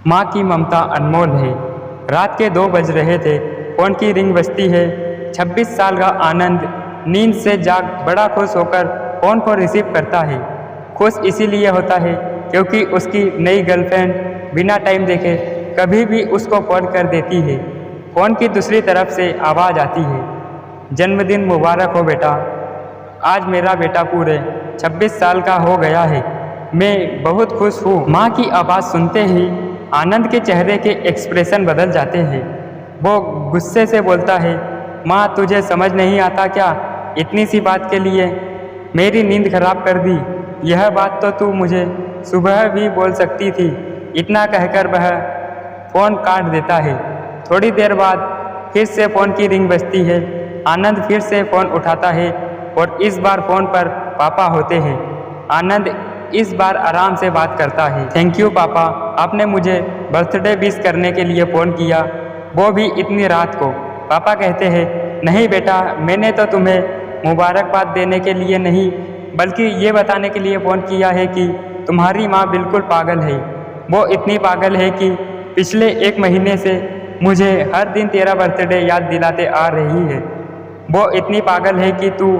माँ की ममता अनमोल है। रात के 2 बज रहे थे। फ़ोन की रिंग बजती है। 26 साल का आनंद नींद से जाग बड़ा खुश होकर फ़ोन को रिसीव करता है। खुश इसीलिए होता है क्योंकि उसकी नई गर्लफ्रेंड बिना टाइम देखे कभी भी उसको फ़ोन कर देती है। फ़ोन की दूसरी तरफ से आवाज़ आती है, जन्मदिन मुबारक हो बेटा। आज मेरा बेटा पूरे 26 साल का हो गया है। मैं बहुत खुश हूँ। माँ की आवाज़ सुनते ही आनंद के चेहरे के एक्सप्रेशन बदल जाते हैं। वो गुस्से से बोलता है, माँ तुझे समझ नहीं आता क्या? इतनी सी बात के लिए मेरी नींद खराब कर दी। यह बात तो तू मुझे सुबह भी बोल सकती थी। इतना कहकर वह फ़ोन काट देता है। थोड़ी देर बाद फिर से फ़ोन की रिंग बजती है। आनंद फिर से फ़ोन उठाता है और इस बार फ़ोन पर पापा होते हैं। आनंद इस बार आराम से बात करता है। थैंक यू पापा, आपने मुझे बर्थडे विश करने के लिए फ़ोन किया, वो भी इतनी रात को। पापा कहते हैं, नहीं बेटा, मैंने तो तुम्हें मुबारकबाद देने के लिए नहीं बल्कि ये बताने के लिए फ़ोन किया है कि तुम्हारी माँ बिल्कुल पागल है। वो इतनी पागल है कि पिछले 1 महीने से मुझे हर दिन तेरा बर्थडे याद दिलाते आ रही है। वो इतनी पागल है कि तू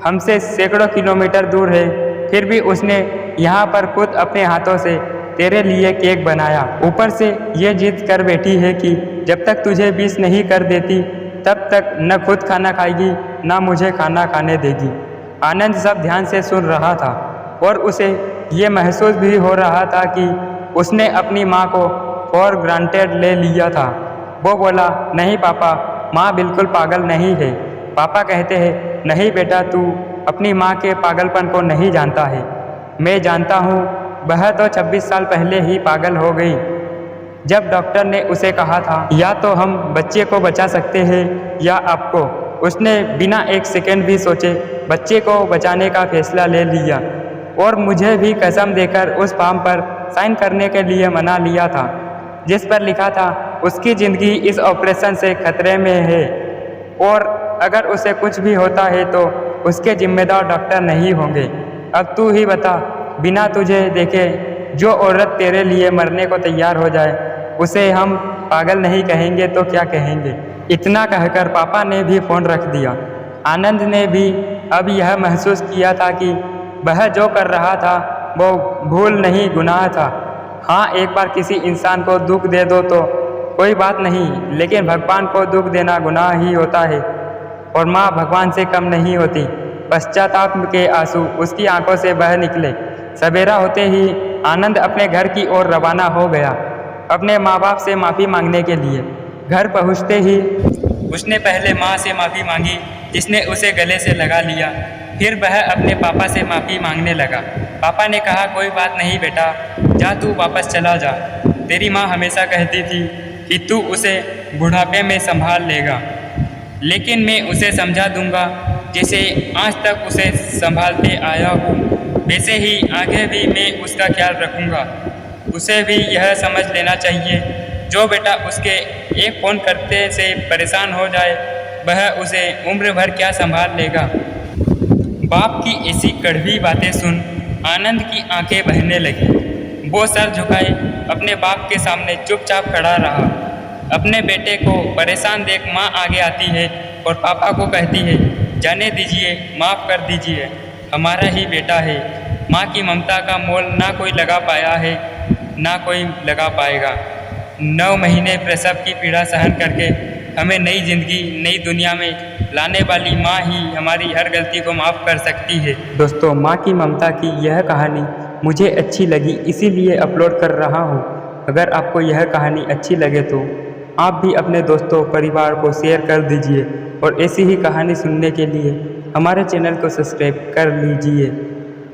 हमसे सैकड़ों किलोमीटर दूर है, फिर भी उसने यहाँ पर खुद अपने हाथों से तेरे लिए केक बनाया। ऊपर से ये जिद कर बैठी है कि जब तक तुझे विश नहीं कर देती तब तक न खुद खाना खाएगी न मुझे खाना खाने देगी। आनंद सब ध्यान से सुन रहा था और उसे ये महसूस भी हो रहा था कि उसने अपनी माँ को फॉर ग्रांटेड ले लिया था। वो बोला, नहीं पापा, माँ बिल्कुल पागल नहीं है। पापा कहते हैं, नहीं बेटा, तू अपनी माँ के पागलपन को नहीं जानता है। मैं जानता हूँ, वह तो 26 साल पहले ही पागल हो गई जब डॉक्टर ने उसे कहा था या तो हम बच्चे को बचा सकते हैं या आपको। उसने बिना 1 सेकंड भी सोचे बच्चे को बचाने का फैसला ले लिया और मुझे भी कसम देकर उस फॉर्म पर साइन करने के लिए मना लिया था जिस पर लिखा था उसकी ज़िंदगी इस ऑपरेशन से खतरे में है और अगर उसे कुछ भी होता है तो उसके जिम्मेदार डॉक्टर नहीं होंगे। अब तू ही बता, बिना तुझे देखे जो औरत तेरे लिए मरने को तैयार हो जाए उसे हम पागल नहीं कहेंगे तो क्या कहेंगे? इतना कहकर पापा ने भी फ़ोन रख दिया। आनंद ने भी अब यह महसूस किया था कि वह जो कर रहा था वो भूल नहीं, गुनाह था। हाँ, एक बार किसी इंसान को दुख दे दो तो कोई बात नहीं, लेकिन भगवान को दुख देना गुनाह ही होता है और माँ भगवान से कम नहीं होती। पश्चाताप के आंसू उसकी आंखों से बह निकले। सवेरा होते ही आनंद अपने घर की ओर रवाना हो गया, अपने माँ बाप से माफ़ी मांगने के लिए। घर पहुँचते ही उसने पहले माँ से माफ़ी मांगी, जिसने उसे गले से लगा लिया। फिर वह अपने पापा से माफ़ी मांगने लगा। पापा ने कहा, कोई बात नहीं बेटा, जा तू वापस चला जा। तेरी माँ हमेशा कहती थी कि तू उसे बुढ़ापे में संभाल लेगा, लेकिन मैं उसे समझा दूंगा जैसे आज तक उसे संभालते आया हूँ, वैसे ही आगे भी मैं उसका ख्याल रखूँगा। उसे भी यह समझ लेना चाहिए, जो बेटा उसके एक फ़ोन करते से परेशान हो जाए वह उसे उम्र भर क्या संभाल लेगा। बाप की ऐसी कड़वी बातें सुन आनंद की आंखें बहने लगी। वो सर झुकाए अपने बाप के सामने चुपचाप खड़ा रहा। अपने बेटे को परेशान देख माँ आगे आती है और पापा को कहती है, जाने दीजिए, माफ़ कर दीजिए, हमारा ही बेटा है। माँ की ममता का मोल ना कोई लगा पाया है ना कोई लगा पाएगा। 9 महीने प्रसव की पीड़ा सहन करके हमें नई ज़िंदगी, नई दुनिया में लाने वाली माँ ही हमारी हर गलती को माफ़ कर सकती है। दोस्तों, माँ की ममता की यह कहानी मुझे अच्छी लगी, इसीलिए अपलोड कर रहा हूँ। अगर आपको यह कहानी अच्छी लगे तो आप भी अपने दोस्तों, परिवार को शेयर कर दीजिए और ऐसी ही कहानी सुनने के लिए हमारे चैनल को सब्सक्राइब कर लीजिए।